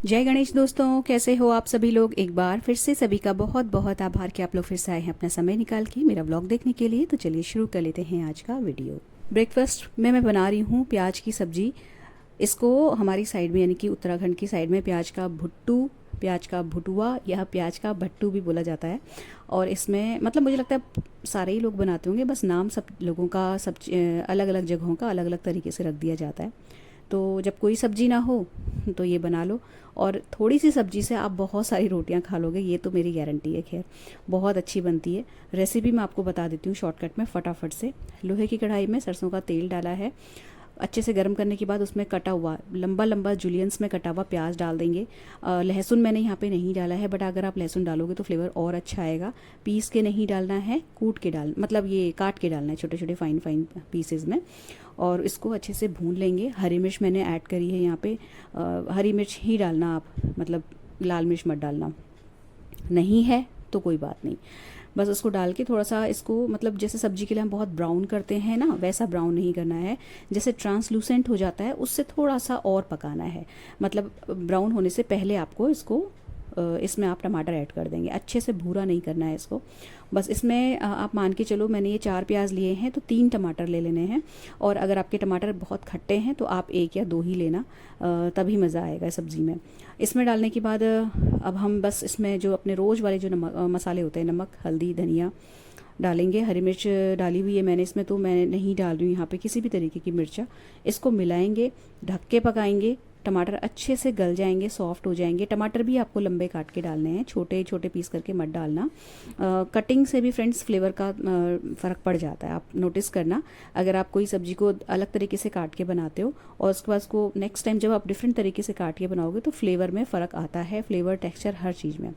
जय गणेश दोस्तों, कैसे हो आप सभी लोग। एक बार फिर से सभी का बहुत बहुत आभार कि आप लोग फिर से आए हैं अपना समय निकाल के मेरा व्लॉग देखने के लिए। तो चलिए शुरू कर लेते हैं आज का वीडियो। ब्रेकफास्ट में मैं बना रही हूँ प्याज की सब्जी। इसको हमारी साइड में यानी कि उत्तराखंड की साइड में प्याज का भुट्टू, प्याज का भुटुआ या प्याज का भट्टू भी बोला जाता है। और इसमें मतलब मुझे लगता है सारे ही लोग बनाते होंगे, बस नाम सब लोगों का सब अलग अलग जगहों का अलग अलग तरीके से रख दिया जाता है। तो जब कोई सब्जी ना हो तो ये बना लो, और थोड़ी सी सब्जी से आप बहुत सारी रोटियां खा लोगे, ये तो मेरी गारंटी है। खैर बहुत अच्छी बनती है। रेसिपी मैं आपको बता देती हूँ शॉर्टकट में फटाफट से। लोहे की कढ़ाई में सरसों का तेल डाला है, अच्छे से गर्म करने के बाद उसमें कटा हुआ लंबा लंबा जूलियंस में कटा हुआ प्याज डाल देंगे। लहसुन मैंने यहाँ पे नहीं डाला है, बट अगर आप लहसुन डालोगे तो फ्लेवर और अच्छा आएगा। पीस के नहीं डालना है, कूट के मतलब ये काट के डालना है छोटे छोटे फाइन फाइन पीसेज में। और इसको अच्छे से भून लेंगे। हरी मिर्च मैंने ऐड करी है यहाँ पे। हरी मिर्च ही डालना आप, मतलब लाल मिर्च मत डालना। नहीं है तो कोई बात नहीं, बस उसको डाल के थोड़ा सा इसको, मतलब जैसे सब्जी के लिए हम बहुत ब्राउन करते हैं ना, वैसा ब्राउन नहीं करना है। जैसे ट्रांसलूसेंट हो जाता है उससे थोड़ा सा और पकाना है। मतलब ब्राउन होने से पहले आपको इसको इसमें आप टमाटर ऐड कर देंगे। अच्छे से भूरा नहीं करना है इसको। बस इसमें आप मान के चलो, मैंने ये 4 प्याज लिए हैं तो 3 टमाटर ले लेने हैं। और अगर आपके टमाटर बहुत खट्टे हैं तो आप 1 या 2 ही लेना, तभी मज़ा आएगा सब्ज़ी में। इसमें डालने के बाद अब हम बस इसमें जो अपने रोज़ वाले जो मसाले होते हैं, नमक, हल्दी, धनिया डालेंगे। हरी मिर्च डाली हुई है मैंने इसमें, तो मैं नहीं डाल रही हूँ यहाँ पे किसी भी तरीके की मिर्चा। इसको मिलाएंगे, ढक के पकाएंगे। टमाटर अच्छे से गल जाएंगे, सॉफ्ट हो जाएंगे। टमाटर भी आपको लंबे काट के डालने हैं, छोटे छोटे पीस करके मत डालना। कटिंग से भी फ्रेंड्स फ्लेवर का फ़र्क पड़ जाता है, आप नोटिस करना। अगर आप कोई सब्जी को अलग तरीके से काट के बनाते हो और उसके बाद उसको नेक्स्ट टाइम जब आप डिफरेंट तरीके से काट के बनाओगे तो फ्लेवर में फ़र्क आता है, फ्लेवर, टेक्स्चर, हर चीज़ में।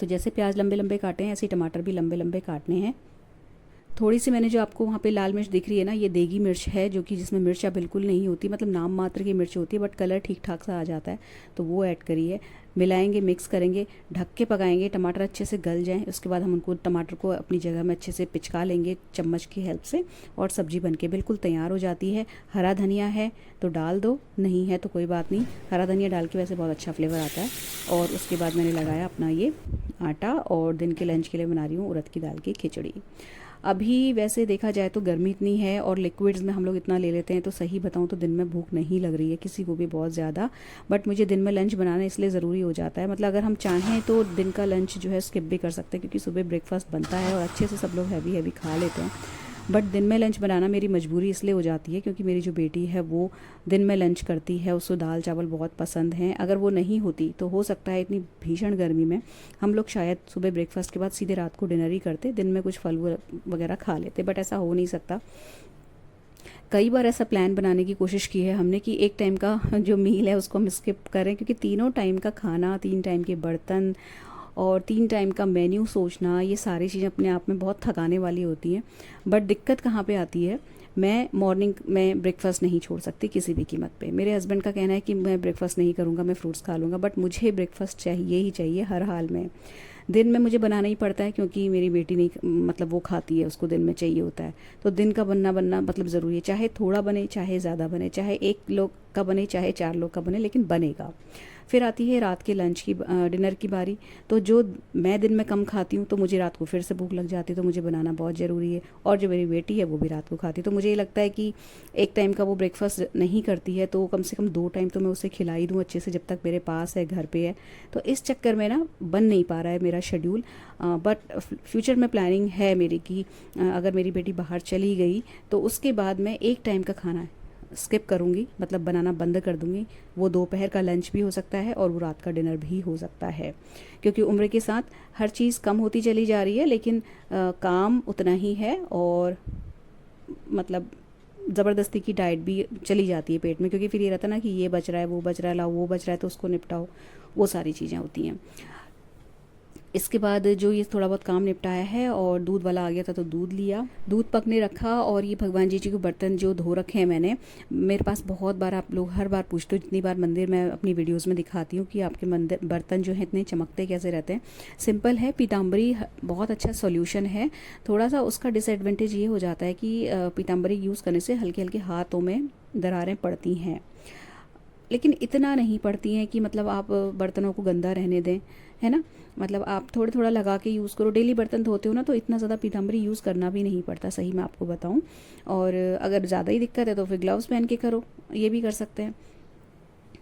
तो जैसे प्याज लंबे लंबे काटे हैं ऐसे ही टमाटर भी लंबे लंबे काटने हैं। थोड़ी सी मैंने जो आपको वहाँ पे लाल मिर्च दिख रही है ना, ये देगी मिर्च है, जो कि जिसमें मिर्चा बिल्कुल नहीं होती, मतलब नाम मात्र की मिर्च होती है, बट कलर ठीक ठाक सा आ जाता है, तो वो ऐड करिए। मिलाएंगे, मिक्स करेंगे, ढक के पकाएंगे। टमाटर अच्छे से गल जाएं, उसके बाद हम उनको टमाटर को अपनी जगह में अच्छे से पिचका लेंगे चम्मच की हेल्प से, और सब्जी बनके बिल्कुल तैयार हो जाती है। हरा धनिया है तो डाल दो, नहीं है तो कोई बात नहीं। हरा धनिया डाल के वैसे बहुत अच्छा फ्लेवर आता है। और उसके बाद मैंने लगाया अपना ये आटा, और दिन के लंच के लिए बना रही हूँ उड़द की दाल की खिचड़ी। अभी वैसे देखा जाए तो गर्मी इतनी है और लिक्विड्स में हम लोग इतना ले लेते हैं, तो सही बताऊं तो दिन में भूख नहीं लग रही है किसी को भी बहुत ज़्यादा। बट मुझे दिन में लंच बनाना इसलिए ज़रूरी हो जाता है, मतलब अगर हम चाहें तो दिन का लंच जो है स्किप भी कर सकते हैं, क्योंकि सुबह ब्रेकफास्ट बनता है और अच्छे से सब लोग हैवी हैवी खा लेते हैं। बट दिन में लंच बनाना मेरी मजबूरी इसलिए हो जाती है क्योंकि मेरी जो बेटी है वो दिन में लंच करती है, उसको दाल चावल बहुत पसंद हैं। अगर वो नहीं होती तो हो सकता है इतनी भीषण गर्मी में हम लोग शायद सुबह ब्रेकफास्ट के बाद सीधे रात को डिनर ही करते, दिन में कुछ फल वगैरह खा लेते, बट ऐसा हो नहीं सकता। कई बार ऐसा प्लान बनाने की कोशिश की है हमने कि एक टाइम का जो मील है उसको हम स्किप करें, क्योंकि तीनों टाइम का खाना, 3 टाइम के बर्तन और 3 टाइम का मेन्यू सोचना, ये सारी चीज़ें अपने आप में बहुत थकाने वाली होती हैं। बट दिक्कत कहाँ पे आती है, मैं मॉर्निंग में ब्रेकफास्ट नहीं छोड़ सकती किसी भी कीमत पे। मेरे हस्बैंड का कहना है कि मैं ब्रेकफास्ट नहीं करूँगा, मैं फ्रूट्स खा लूँगा, बट मुझे ब्रेकफास्ट चाहिए ही चाहिए हर हाल में। दिन में मुझे बनाना ही पड़ता है क्योंकि मेरी बेटी नहीं, मतलब वो खाती है, उसको दिन में चाहिए होता है। तो दिन का बनना बनना मतलब ज़रूरी है, चाहे थोड़ा बने चाहे ज़्यादा बने, चाहे 1 लोग का बने चाहे 4 लोग का बने, लेकिन बनेगा। फिर आती है रात के लंच की, डिनर की बारी। तो जो मैं दिन में कम खाती हूँ तो मुझे रात को फिर से भूख लग जाती है, तो मुझे बनाना बहुत ज़रूरी है। और जो मेरी बेटी है वो भी रात को खाती है, तो मुझे ये लगता है कि एक टाइम का वो ब्रेकफास्ट नहीं करती है तो कम से कम 2 टाइम तो मैं उसे खिला ही दूँ अच्छे से, जब तक मेरे पास है, घर पे है। तो इस चक्कर में ना बन नहीं पा रहा है मेरा शेड्यूल। बट फ्यूचर में प्लानिंग है मेरी कि अगर मेरी बेटी बाहर चली गई तो उसके बाद मैं 1 टाइम का खाना स्किप करूँगी, मतलब बनाना बंद कर दूँगी। वो दोपहर का लंच भी हो सकता है और वो रात का डिनर भी हो सकता है, क्योंकि उम्र के साथ हर चीज़ कम होती चली जा रही है, लेकिन काम उतना ही है। और मतलब ज़बरदस्ती की डाइट भी चली जाती है पेट में, क्योंकि फिर ये रहता है ना कि ये बच रहा है, वो बच रहा है, लाओ वो बच रहा है तो उसको निपटाओ, वो सारी चीज़ें होती हैं। इसके बाद जो ये थोड़ा बहुत काम निपटाया है, और दूध वाला आ गया था तो दूध लिया, दूध पकने रखा। और ये भगवान जी के बर्तन जो धो रखे हैं मैंने, मेरे पास बहुत बार आप लोग हर बार पूछते हो, जितनी बार मंदिर मैं अपनी वीडियोस में दिखाती हूँ कि आपके मंदिर बर्तन जो हैं इतने चमकते कैसे रहते हैं। सिंपल है, पीताम्बरी बहुत अच्छा सॉल्यूशन है। थोड़ा सा उसका डिसएडवांटेज ये हो जाता है कि पीताम्बरी यूज़ करने से हल्के हल्के हाथों में दरारें पड़ती हैं, लेकिन इतना नहीं पड़ती हैं कि मतलब आप बर्तनों को गंदा रहने दें, है ना। मतलब आप थोड़ा थोड़ा लगा के यूज़ करो। डेली बर्तन धोते हो ना तो इतना ज़्यादा पीताम्बरी यूज़ करना भी नहीं पड़ता, सही मैं आपको बताऊं। और अगर ज़्यादा ही दिक्कत है तो फिर ग्लव्स पहन के करो, ये भी कर सकते हैं।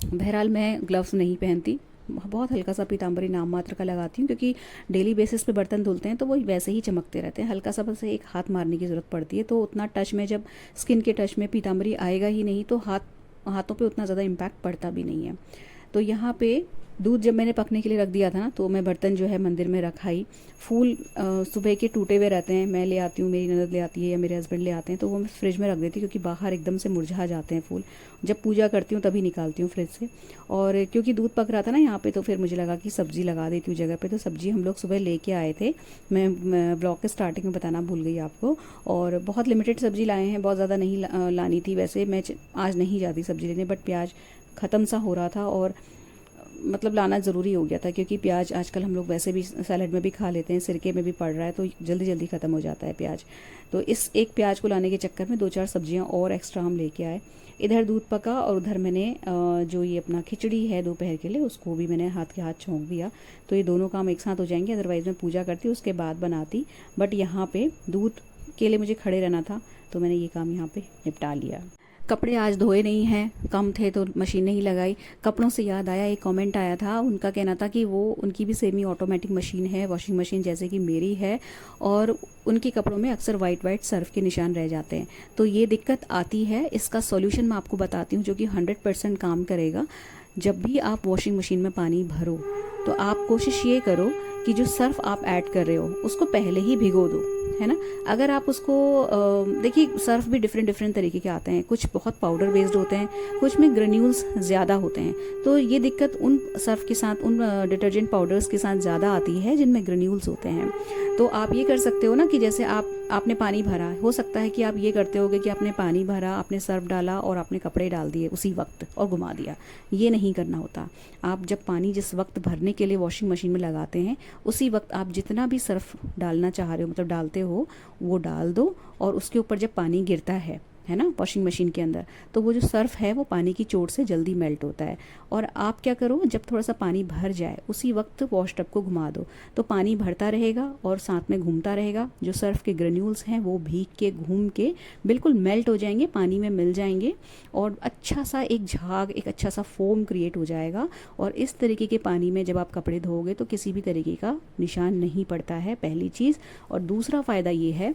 बहरहाल मैं ग्लव्स नहीं पहनती, बहुत हल्का सा पीताम्बरी नाम मात्र का लगाती हूँ, क्योंकि डेली बेसिस पे बर्तन धुलते हैं तो वो वैसे ही चमकते रहते हैं। हल्का सा बस एक हाथ मारने की ज़रूरत पड़ती है, तो उतना टच में, जब स्किन के टच में पीताम्बरी आएगा ही नहीं तो हाथों पे उतना ज़्यादा इम्पैक्ट पड़ता भी नहीं है। तो यहाँ पे दूध जब मैंने पकने के लिए रख दिया था ना, तो मैं बर्तन जो है मंदिर में रखाई। फूल सुबह के टूटे हुए रहते हैं, मैं ले आती हूँ, मेरी ननद ले आती है या मेरे हस्बैंड ले आते हैं, तो वो मैं फ्रिज में रख देती हूँ, क्योंकि बाहर एकदम से मुरझा जाते हैं फूल। जब पूजा करती हूँ तभी निकालती हूँ फ्रिज से। और क्योंकि दूध पक रहा था ना यहाँ पे, तो फिर मुझे लगा कि सब्ज़ी लगा देती हूँ जगह पे। तो सब्ज़ी हम लोग सुबह लेके आए थे, मैं ब्लॉग के स्टार्टिंग में बताना भूल गई आपको। और बहुत लिमिटेड सब्ज़ी लाए हैं, बहुत ज़्यादा नहीं लानी थी। वैसे मैं आज नहीं जाती सब्ज़ी लेने, बट प्याज ख़त्म सा हो रहा था और मतलब लाना ज़रूरी हो गया था, क्योंकि प्याज आजकल हम लोग वैसे भी सैलड में भी खा लेते हैं, सिरके में भी पड़ रहा है, तो जल्दी जल्दी ख़त्म हो जाता है प्याज। तो इस एक प्याज को लाने के चक्कर में 2-4 सब्जियां और एक्स्ट्रा हम लेके आए। इधर दूध पका और उधर मैंने जो ये अपना खिचड़ी है दोपहर के लिए, उसको भी मैंने हाथ के हाथ छौंक दिया। तो ये दोनों काम एक साथ हो जाएंगे, अदरवाइज़ मैं पूजा करती उसके बाद बनाती। बट यहाँ पे दूध के लिए मुझे खड़े रहना था, तो मैंने ये काम यहाँ पे निपटा लिया। कपड़े आज धोए नहीं हैं, कम थे तो मशीन नहीं लगाई। कपड़ों से याद आया, एक कमेंट आया था, उनका कहना था कि वो उनकी भी सेमी ऑटोमेटिक मशीन है, वॉशिंग मशीन जैसे कि मेरी है, और उनके कपड़ों में अक्सर वाइट वाइट सर्फ के निशान रह जाते हैं। तो ये दिक्कत आती है, इसका सॉल्यूशन मैं आपको बताती हूँ, जो कि 100% काम करेगा। जब भी आप वॉशिंग मशीन में पानी भरो तो आप कोशिश ये करो कि जो सर्फ आप ऐड कर रहे हो उसको पहले ही भिगो दो, है ना। अगर आप उसको देखिए, सर्फ भी डिफरेंट डिफरेंट तरीके के आते हैं, कुछ बहुत पाउडर बेस्ड होते हैं, कुछ में ग्रेन्यूल्स ज़्यादा होते हैं। तो ये दिक्कत उन सर्फ के साथ, उन डिटर्जेंट पाउडर्स के साथ ज़्यादा आती है जिनमें ग्रेन्यूल्स होते हैं। तो आप ये कर सकते हो ना कि जैसे आपने पानी भरा, हो सकता है कि आप ये करते होगे कि आपने पानी भरा, आपने सर्फ डाला और आपने कपड़े डाल दिए उसी वक्त और घुमा दिया। ये नहीं करना होता। आप जब पानी जिस वक्त भरने के लिए वॉशिंग मशीन में लगाते हैं, उसी वक्त आप जितना भी सर्फ डालना चाह रहे हो, मतलब डालते हो, वो डाल दो। और उसके ऊपर जब पानी गिरता है ना वॉशिंग मशीन के अंदर, तो वो जो सर्फ है वो पानी की चोट से जल्दी मेल्ट होता है। और आप क्या करो, जब थोड़ा सा पानी भर जाए उसी वक्त वॉश टब को घुमा दो, तो पानी भरता रहेगा और साथ में घूमता रहेगा। जो सर्फ के ग्रेन्यूल्स हैं वो भीग के, घूम के बिल्कुल मेल्ट हो जाएंगे, पानी में मिल जाएंगे, और अच्छा सा एक झाग, एक अच्छा सा फोम क्रिएट हो जाएगा। और इस तरीके के पानी में जब आप कपड़े धोओगे तो किसी भी तरीके का निशान नहीं पड़ता है, पहली चीज़। और दूसरा फ़ायदा ये है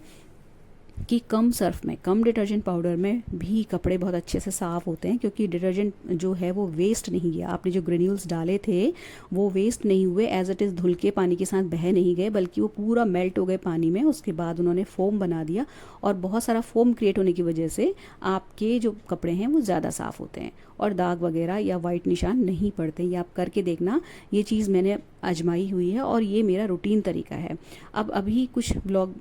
कि कम सर्फ में, कम डिटर्जेंट पाउडर में भी कपड़े बहुत अच्छे से साफ़ होते हैं, क्योंकि डिटर्जेंट जो है वो वेस्ट नहीं गया। आपने जो ग्रेन्यूल्स डाले थे वो वेस्ट नहीं हुए, एज इट इज़ धुल के पानी के साथ बह नहीं गए, बल्कि वो पूरा मेल्ट हो गए पानी में। उसके बाद उन्होंने फोम बना दिया, और बहुत सारा फोम क्रिएट होने की वजह से आपके जो कपड़े हैं वो ज़्यादा साफ़ होते हैं और दाग वगैरह या वाइट निशान नहीं पड़ते। ये आप करके देखना, ये चीज़ मैंने आजमाई हुई है और ये मेरा रूटीन तरीका है। अब अभी कुछ ब्लॉग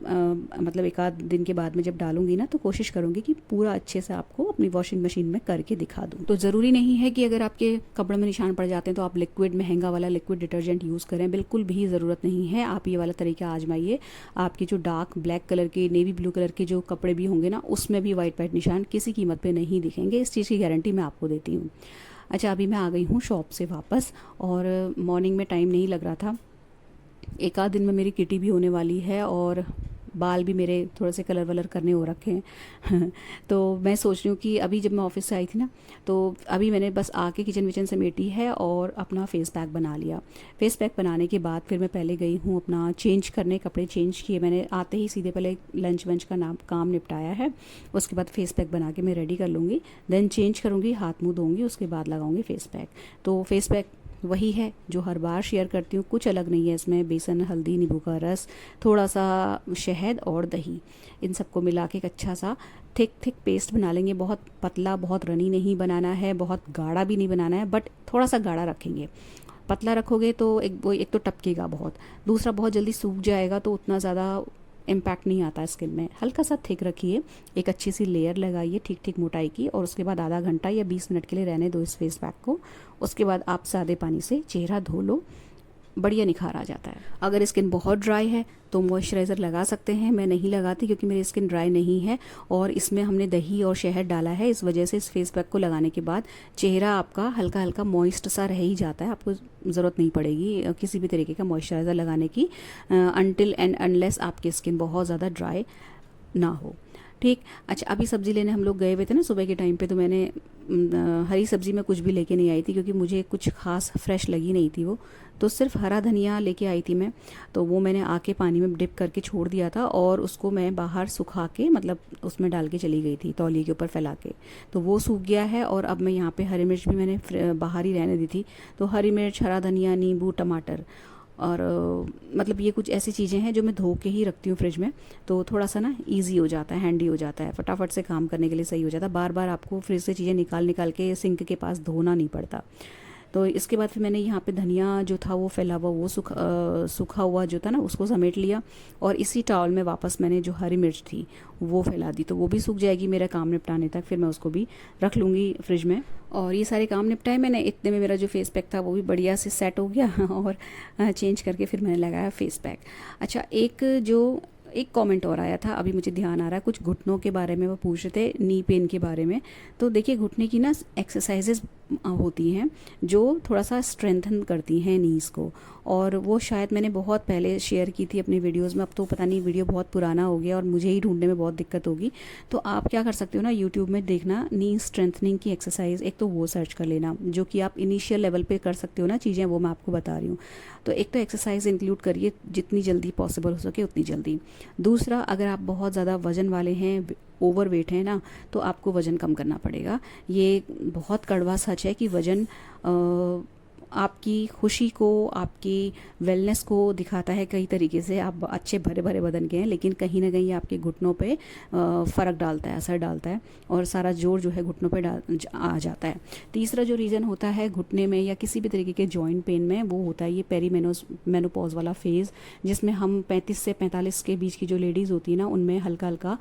मतलब एक आध दिन के बाद में जब डालूंगी ना, तो कोशिश करूंगी कि पूरा अच्छे से आपको अपनी वॉशिंग मशीन में करके दिखा दूं। तो ज़रूरी नहीं है कि अगर आपके कपड़ों में निशान पड़ जाते हैं तो आप लिक्विड, महंगा वाला लिक्विड डिटर्जेंट यूज़ करें, बिल्कुल भी ज़रूरत नहीं है। आप ये वाला तरीका आजमाइए। आपके जो डार्क ब्लैक कलर के, नेवी ब्लू कलर के जो कपड़े भी होंगे ना, उसमें भी वाइट वाइट निशान किसी कीमत पर नहीं दिखेंगे, इस चीज़ की गारंटी मैं आपको देती हूँ। अच्छा, अभी मैं आ गई हूँ शॉप से वापस, और मॉर्निंग में टाइम नहीं लग रहा था। एक आध दिन में मेरी किटी भी होने वाली है और बाल भी मेरे थोड़े से कलर वलर करने हो रखे हैं तो मैं सोच रही हूँ कि अभी जब मैं ऑफिस से आई थी ना, तो अभी मैंने बस आके किचन विचन समेटी है और अपना फेस पैक बना लिया। फेस पैक बनाने के बाद फिर मैं पहले गई हूँ अपना चेंज करने, कपड़े चेंज किए मैंने। आते ही सीधे पहले लंच वंच का काम निपटाया है, उसके बाद फेस पैक बना के मैं रेडी कर लूँगी, देन चेंज करूँगी, हाथ मुँह धोऊँगी, उसके बाद लगाऊँगी फेस पैक। तो फेस पैक वही है जो हर बार शेयर करती हूँ, कुछ अलग नहीं है इसमें। बेसन, हल्दी, नींबू का रस, थोड़ा सा शहद और दही, इन सबको मिला के एक अच्छा सा थिक पेस्ट बना लेंगे। बहुत पतला, बहुत रनी नहीं बनाना है, बहुत गाढ़ा भी नहीं बनाना है, बट थोड़ा सा गाढ़ा रखेंगे। पतला रखोगे तो एक तो टपकेगा बहुत, दूसरा बहुत जल्दी सूख जाएगा, तो उतना ज़्यादा इम्पैक्ट नहीं आता स्किन में। हल्का सा थिक रखिए, एक अच्छी सी लेयर लगाइए ठीक मोटाई की, और उसके बाद आधा घंटा या 20 मिनट के लिए रहने दो इस फेस पैक को। उसके बाद आप सादे पानी से चेहरा धो लो, बढ़िया निखार आ जाता है। अगर स्किन बहुत ड्राई है तो मॉइस्चराइज़र लगा सकते हैं, मैं नहीं लगाती क्योंकि मेरी स्किन ड्राई नहीं है और इसमें हमने दही और शहद डाला है, इस वजह से इस फेस पैक को लगाने के बाद चेहरा आपका हल्का हल्का मॉइस्ट सा रह ही जाता है। आपको ज़रूरत नहीं पड़ेगी किसी भी तरीके का मॉइस्चराइज़र लगाने की अनटिल एंड अनलेस आपकी स्किन बहुत ज़्यादा ड्राई ना हो। ठीक। अच्छा, अभी सब्ज़ी लेने हम लोग गए हुए थे ना सुबह के टाइम पे, तो मैंने हरी सब्ज़ी में कुछ भी लेके नहीं आई थी क्योंकि मुझे कुछ खास फ्रेश लगी नहीं थी वो, तो सिर्फ हरा धनिया लेके आई थी मैं। तो वो मैंने आके पानी में डिप करके छोड़ दिया था और उसको मैं बाहर सुखा के मतलब उसमें डाल के चली गई थी तौलिए के ऊपर फैला के, तो वो सूख गया है। और अब मैं यहाँ पे हरी मिर्च भी मैंने बाहर ही रहने दी थी, तो हरी मिर्च, हरा धनिया, नींबू, टमाटर और मतलब ये कुछ ऐसी चीज़ें हैं जो मैं धो के ही रखती हूँ फ्रिज में, तो थोड़ा सा ना इजी हो जाता है, हैंडी हो जाता है, फटाफट से काम करने के लिए सही हो जाता है। बार बार आपको फ्रिज से चीज़ें निकाल निकाल के सिंक के पास धोना नहीं पड़ता। तो इसके बाद फिर मैंने यहाँ पे धनिया जो था वो फैला हुआ, वो सूखा हुआ जो था ना उसको समेट लिया और इसी टॉवल में वापस मैंने जो हरी मिर्च थी वो फैला दी, तो वो भी सूख जाएगी मेरा काम निपटाने तक, फिर मैं उसको भी रख लूँगी फ्रिज में। और ये सारे काम निपटाए मैंने, इतने में मेरा जो फेस पैक था वो भी बढ़िया से सेट हो गया और चेंज करके फिर मैंने लगाया फेस पैक। अच्छा, एक कमेंट और आया था, अभी मुझे ध्यान आ रहा है, कुछ घुटनों के बारे में वो पूछ रहे थे, नी पेन के बारे में। तो देखिए, घुटने की ना एक्सरसाइजेज होती हैं जो थोड़ा सा स्ट्रेंथन करती हैं नीज़ को, और वो शायद मैंने बहुत पहले शेयर की थी अपनी वीडियोस में, अब तो पता नहीं वीडियो बहुत पुराना हो गया और मुझे ही ढूंढने में बहुत दिक्कत होगी। तो आप क्या कर सकते हो ना, यूट्यूब में देखना नी स्ट्रेंथनिंग की एक्सरसाइज, एक तो वो सर्च कर लेना, जो कि आप इनिशियल लेवल पे कर सकते हो ना चीज़ें, वो मैं आपको बता रही हूँ। तो एक तो एक्सरसाइज इंक्लूड करिए जितनी जल्दी पॉसिबल हो सके उतनी जल्दी। दूसरा, अगर आप बहुत ज़्यादा वज़न वाले हैं, ओवर वेट है ना, तो आपको वज़न कम करना पड़ेगा। ये बहुत कड़वा सच है कि वज़न आपकी खुशी को, आपकी वेलनेस को दिखाता है कई तरीके से। आप अच्छे भरे भरे बदन के हैं, लेकिन कहीं ना कहीं आपके घुटनों पे फ़र्क डालता है, असर डालता है, और सारा जोर जो है घुटनों पे आ जाता है। तीसरा जो रीज़न होता है घुटने में या किसी भी तरीके के जॉइंट पेन में, वो होता है ये मेनोपॉज वाला फेज़, जिसमें हम 35 से 45 के बीच की जो लेडीज़ होती है ना, उनमें हल्का हल्का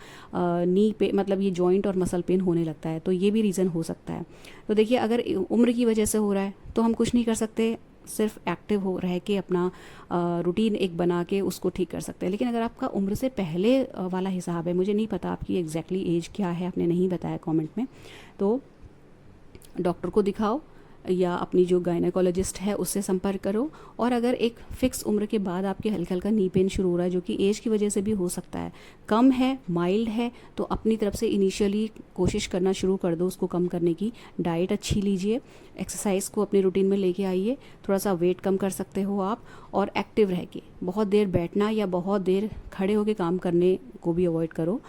नी पे मतलब ये जॉइंट और मसल पेन होने लगता है। तो ये भी रीज़न हो सकता है। तो देखिए, अगर उम्र की वजह से हो रहा है तो हम कुछ नहीं कर सकते, सिर्फ एक्टिव हो रह के अपना रूटीन एक बना के उसको ठीक कर सकते हैं। लेकिन अगर आपका उम्र से पहले वाला हिसाब है, मुझे नहीं पता आपकी एग्जैक्टली एज क्या है, आपने नहीं बताया कमेंट में, तो डॉक्टर को दिखाओ या अपनी जो गायनेकोलॉजिस्ट है उससे संपर्क करो। और अगर एक फ़िक्स उम्र के बाद आपके हल्का हल्का नी पेन शुरू हो रहा है, जो कि एज की वजह से भी हो सकता है, कम है, माइल्ड है, तो अपनी तरफ से इनिशियली कोशिश करना शुरू कर दो उसको कम करने की। डाइट अच्छी लीजिए, एक्सरसाइज को अपनी रूटीन में लेके आइए, थोड़ा सा वेट कम कर सकते हो आप, और एक्टिव रह के बहुत देर बैठना या बहुत देर खड़े होकर काम करने को भी अवॉइड करो।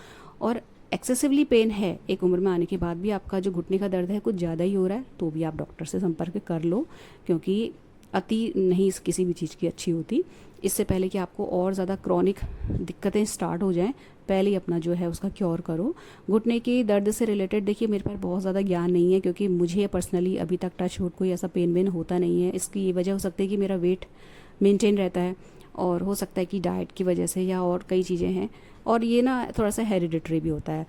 और एक्सेसिवली पेन है एक उम्र में आने के बाद भी, आपका जो घुटने का दर्द है कुछ ज़्यादा ही हो रहा है, तो भी आप डॉक्टर से संपर्क कर लो, क्योंकि अति नहीं किसी भी चीज़ की अच्छी होती। इससे पहले कि आपको और ज़्यादा क्रॉनिक दिक्कतें स्टार्ट हो जाएं, पहले ही अपना जो है उसका क्योर करो। घुटने के दर्द से रिलेटेड देखिए, मेरे पास बहुत ज़्यादा ज्ञान नहीं है, क्योंकि मुझे पर्सनली अभी तक टच वुड कोई ऐसा पेन वेन होता नहीं है। इसकी ये वजह हो सकती है कि मेरा वेट मेंटेन रहता है, और हो सकता है कि डाइट की वजह से, या और कई चीज़ें हैं। और ये ना थोड़ा सा हेरिडिटरी भी होता है,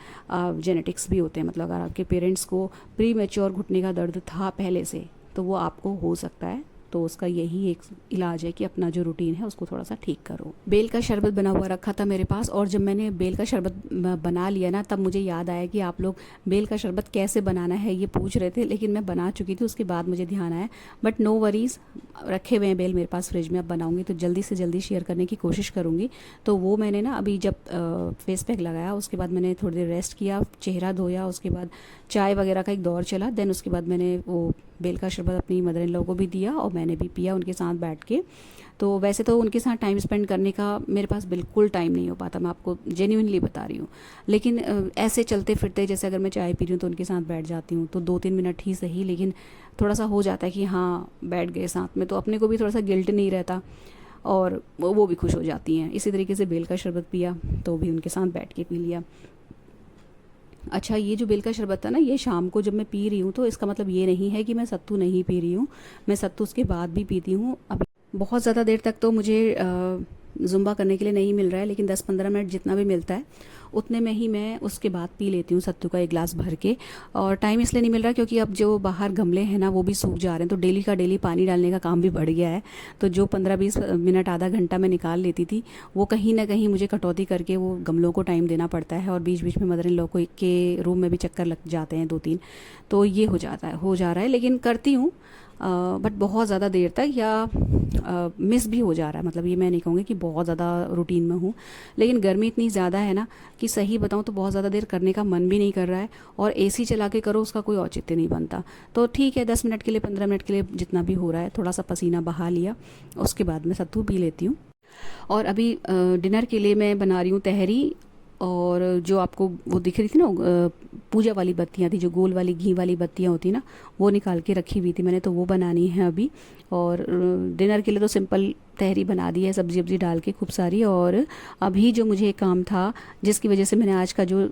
जेनेटिक्स भी होते हैं, मतलब अगर आपके पेरेंट्स को प्री मैच्योर घुटने का दर्द था पहले से, तो वो आपको हो सकता है। तो उसका यही एक इलाज है कि अपना जो रूटीन है उसको थोड़ा सा ठीक करो। बेल का शरबत बना हुआ रखा था मेरे पास, और जब मैंने बेल का शरबत बना लिया ना, तब मुझे याद आया कि आप लोग बेल का शरबत कैसे बनाना है ये पूछ रहे थे, लेकिन मैं बना चुकी थी, उसके बाद मुझे ध्यान आया। बट नो वरीज़, रखे हुए हैं बेल मेरे पास फ्रिज में, अब बनाऊंगी तो जल्दी से जल्दी शेयर करने की कोशिश करूँगी। तो वो मैंने ना अभी जब फेस पैक लगाया उसके बाद मैंने थोड़ी देर रेस्ट किया, चेहरा धोया, उसके बाद चाय वगैरह का एक दौर चला, देन उसके बाद मैंने वो बेल का शरबत अपनी मदर इन लॉ को भी दिया और मैंने भी पिया उनके साथ बैठ के। तो वैसे तो उनके साथ टाइम स्पेंड करने का मेरे पास बिल्कुल टाइम नहीं हो पाता, मैं आपको जेन्युइनली बता रही हूँ। लेकिन ऐसे चलते फिरते, जैसे अगर मैं चाय पी रही हूँ तो उनके साथ बैठ जाती हूँ, तो 2-3 मिनट ही सही, लेकिन थोड़ा सा हो जाता है कि हाँ बैठ गए साथ में, तो अपने को भी थोड़ा सा गिल्ट नहीं रहता और वो भी खुश हो जाती हैं। इसी तरीके से बेल का शरबत पिया तो भी उनके साथ बैठ के पी लिया। अच्छा, ये जो बेल का शरबत था ना, ये शाम को जब मैं पी रही हूँ तो इसका मतलब ये नहीं है कि मैं सत्तू नहीं पी रही हूँ, मैं सत्तू उसके बाद भी पीती हूँ। अभी बहुत ज़्यादा देर तक तो मुझे ज़ुम्बा करने के लिए नहीं मिल रहा है, लेकिन 10-15 मिनट जितना भी मिलता है उतने में ही मैं उसके बाद पी लेती हूँ सत्तू का एक गिलास भर के। और टाइम इसलिए नहीं मिल रहा क्योंकि अब जो बाहर गमले हैं ना वो भी सूख जा रहे हैं, तो डेली का डेली पानी डालने का काम भी बढ़ गया है। तो जो 15-20 मिनट आधा घंटा मैं निकाल लेती थी, वो कहीं ना कहीं मुझे कटौती करके वो गमलों को टाइम देना पड़ता है। और बीच बीच में मदर इन लॉ को के रूम में भी चक्कर लग जाते हैं 2-3, तो ये हो जा रहा है। लेकिन करती हूँ बट बहुत ज़्यादा देर तक, या मिस भी हो जा रहा है। मतलब ये मैं नहीं कहूँगी कि बहुत ज़्यादा रूटीन में हूँ, लेकिन गर्मी इतनी ज़्यादा है ना कि सही बताऊँ तो बहुत ज़्यादा देर करने का मन भी नहीं कर रहा है, और एसी चला के करो उसका कोई औचित्य नहीं बनता। तो ठीक है, 10 मिनट के लिए 15 मिनट के लिए जितना भी हो रहा है, थोड़ा सा पसीना बहा लिया, उसके बाद मैं सत्तू पी लेती हूँ। और अभी डिनर के लिए मैं बना रही हूँ तहरी। और जो आपको वो दिख रही थी ना, पूजा वाली बत्तियाँ थी, जो गोल वाली घी वाली बत्तियाँ होती ना, वो निकाल के रखी हुई थी मैंने, तो वो बनानी है अभी। और डिनर के लिए तो सिंपल तहरी बना दी है, सब्जी वब्जी डाल के खूब सारी। और अभी जो मुझे एक काम था जिसकी वजह से मैंने आज का जो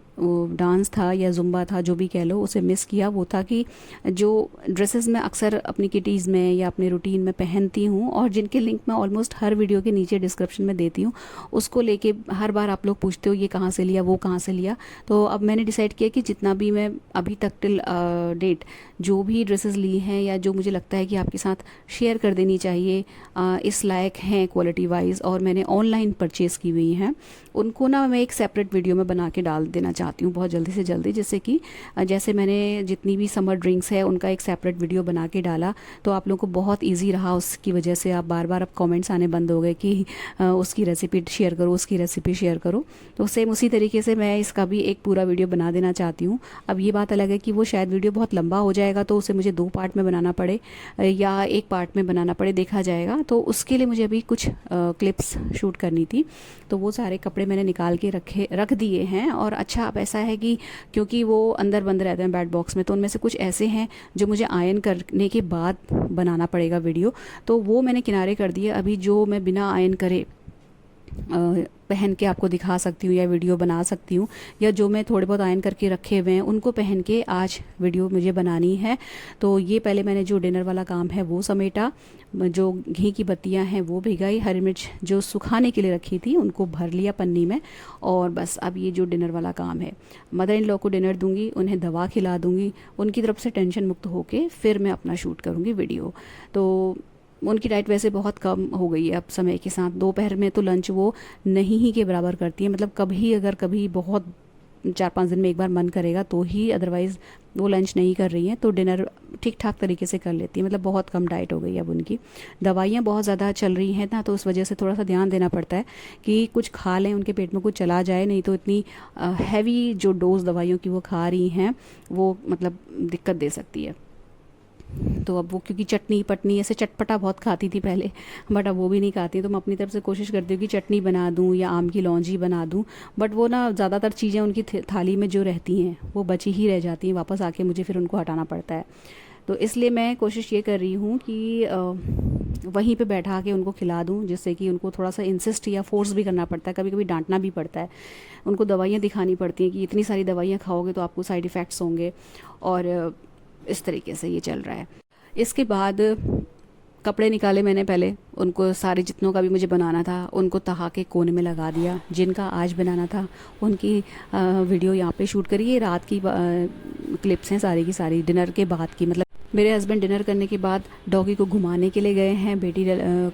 डांस था या जुम्बा था, जो भी कह लो, उसे मिस किया, वो था कि जो ड्रेसेस मैं अक्सर अपनी किटीज़ में या अपने रूटीन में पहनती हूँ, और जिनके लिंक मैं ऑलमोस्ट हर वीडियो के नीचे डिस्क्रिप्शन में देती हूँ, उसको लेके हर बार आप लोग पूछते हो ये कहाँ से लिया, वो कहाँ से लिया। तो अब मैंने डिसाइड किया कि जितना भी मैं अभी तक टिल डेट जो भी ड्रेसेस ली हैं, या जो मुझे लगता है कि आपके साथ शेयर कर देनी चाहिए, इस लायक हैं क्वालिटी वाइज, और मैंने ऑनलाइन परचेज़ की हुई हैं, उनको ना मैं एक सेपरेट वीडियो में बना के डाल देना चाहती हूँ बहुत जल्दी से जल्दी। जिससे कि जैसे मैंने जितनी भी समर ड्रिंक्स है उनका एक सेपरेट वीडियो बना के डाला, तो आप लोगों को बहुत ईजी रहा। उसकी वजह से आप बार बार अब कमेंट्स आने बंद हो गए कि उसकी रेसिपी शेयर करो, उसकी रेसिपी शेयर करो। तो सेम उसी तरीके से मैं इसका भी एक पूरा वीडियो बना देना चाहती हूँ। अब ये बात अलग है कि वो शायद वीडियो बहुत लंबा हो जाएगा, तो उसे मुझे 2 पार्ट में बनाना पड़े या 1 पार्ट में बनाना पड़े, देखा जाएगा। तो उसके लिए मुझे अभी कुछ क्लिप्स शूट करनी थी, तो वो सारे कपड़े मैंने निकाल के रख दिए हैं। और अच्छा, अब ऐसा है कि क्योंकि वो अंदर बंद रहते हैं बैट बॉक्स में, तो उनमें से कुछ ऐसे हैं जो मुझे आयरन करने के बाद बनाना पड़ेगा वीडियो, तो वो मैंने किनारे कर दिए। अभी जो मैं बिना आयरन करे पहन के आपको दिखा सकती हूँ या वीडियो बना सकती हूँ, या जो मैं थोड़े बहुत आयरन करके रखे हुए हैं उनको पहन के आज वीडियो मुझे बनानी है। तो ये पहले मैंने जो डिनर वाला काम है वो समेटा, जो घी की बत्तियां हैं वो भिगाई, हरी मिर्च जो सुखाने के लिए रखी थी उनको भर लिया पन्नी में, और बस अब ये जो डिनर वाला काम है, मदर इन लॉ को डिनर दूंगी, उन्हें दवा खिला दूंगी, उनकी तरफ से टेंशन मुक्त होके फिर मैं अपना शूट करूँगी वीडियो। तो उनकी डाइट वैसे बहुत कम हो गई है अब समय के साथ। दोपहर में तो लंच वो नहीं ही के बराबर करती है, मतलब कभी अगर कभी बहुत 4-5 दिन में एक बार मन करेगा तो ही, अदरवाइज़ वो लंच नहीं कर रही हैं। तो डिनर ठीक ठाक तरीके से कर लेती है, मतलब बहुत कम डाइट हो गई है अब उनकी। दवाइयाँ बहुत ज़्यादा चल रही हैं ना, तो उस वजह से थोड़ा सा ध्यान देना पड़ता है कि कुछ खा लें, उनके पेट में कुछ चला जाए, नहीं तो इतनी हैवी जो डोज दवाइयों की वो खा रही हैं वो मतलब दिक्कत दे सकती है। तो अब वो क्योंकि चटनी पटनी ऐसे चटपटा बहुत खाती थी पहले, बट अब वो भी नहीं खाती, तो मैं अपनी तरफ से कोशिश करती हूँ कि चटनी बना दूँ या आम की लौंजी बना दूँ, बट वो ना ज़्यादातर चीज़ें उनकी थाली में जो रहती हैं वो बची ही रह जाती हैं, वापस आके मुझे फिर उनको हटाना पड़ता है। तो इसलिए मैं कोशिश ये कर रही हूँ कि वहीं पे बैठा के उनको खिला दूँ, जिससे कि उनको थोड़ा सा इंसिस्ट या फोर्स भी करना पड़ता है, कभी कभी डांटना भी पड़ता है, उनको दवाइयाँ दिखानी पड़ती हैं कि इतनी सारी दवाइयाँ खाओगे तो आपको साइड इफ़ेक्ट्स होंगे, और इस तरीके से ये चल रहा है। इसके बाद कपड़े निकाले मैंने, पहले उनको सारे जितनों का भी मुझे बनाना था उनको तहा के कोने में लगा दिया। जिनका आज बनाना था उनकी वीडियो यहाँ पे शूट करी। ये रात की क्लिप्स हैं सारी की सारी, डिनर के बाद की। मतलब मेरे हस्बैंड डिनर करने के बाद डॉगी को घुमाने के लिए गए हैं, बेटी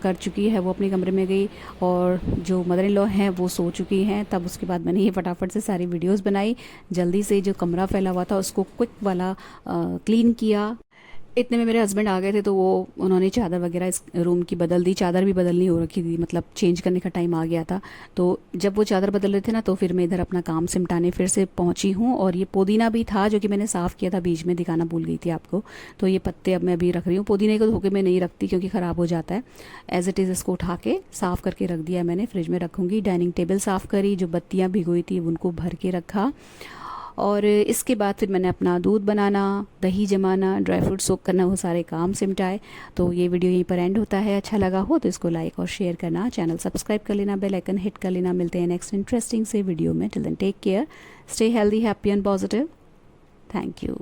कर चुकी है, वो अपने कमरे में गई, और जो मदर इन लॉ हैं वो सो चुकी हैं। तब उसके बाद मैंने ये फटाफट से सारी वीडियोस बनाई, जल्दी से जो कमरा फैला हुआ था उसको क्विक वाला क्लीन किया। इतने में मेरे हस्बैंड आ गए थे, तो वो उन्होंने चादर वगैरह इस रूम की बदल दी। चादर भी बदलनी हो रखी थी, मतलब चेंज करने का टाइम आ गया था। तो जब वो चादर बदल रहे थे ना, तो फिर मैं इधर अपना काम सिमटाने फिर से पहुंची हूँ। और ये पुदीना भी था जो कि मैंने साफ़ किया था, बीच में दिखाना भूल गई थी आपको। तो ये पत्ते अब मैं अभी रख रही हूँ। पुदीने को धो के मैं नहीं रखती क्योंकि ख़राब हो जाता है। एज इट इज़ इसको उठा के साफ़ करके रख दिया मैंने, फ्रिज में रखूँगी। डाइनिंग टेबल साफ़ करी, जो बत्तियाँ भिगोई थी उनको भर के रखा। और इसके बाद फिर मैंने अपना दूध बनाना, दही जमाना, ड्राई फ्रूट सोक करना, वो सारे काम सिमटाए। तो ये वीडियो यहीं पर एंड होता है। अच्छा लगा हो तो इसको लाइक और शेयर करना, चैनल सब्सक्राइब कर लेना, बेल आइकन हिट कर लेना। मिलते हैं नेक्स्ट इंटरेस्टिंग से वीडियो में। Till then take care, stay healthy, happy and positive. Thank you.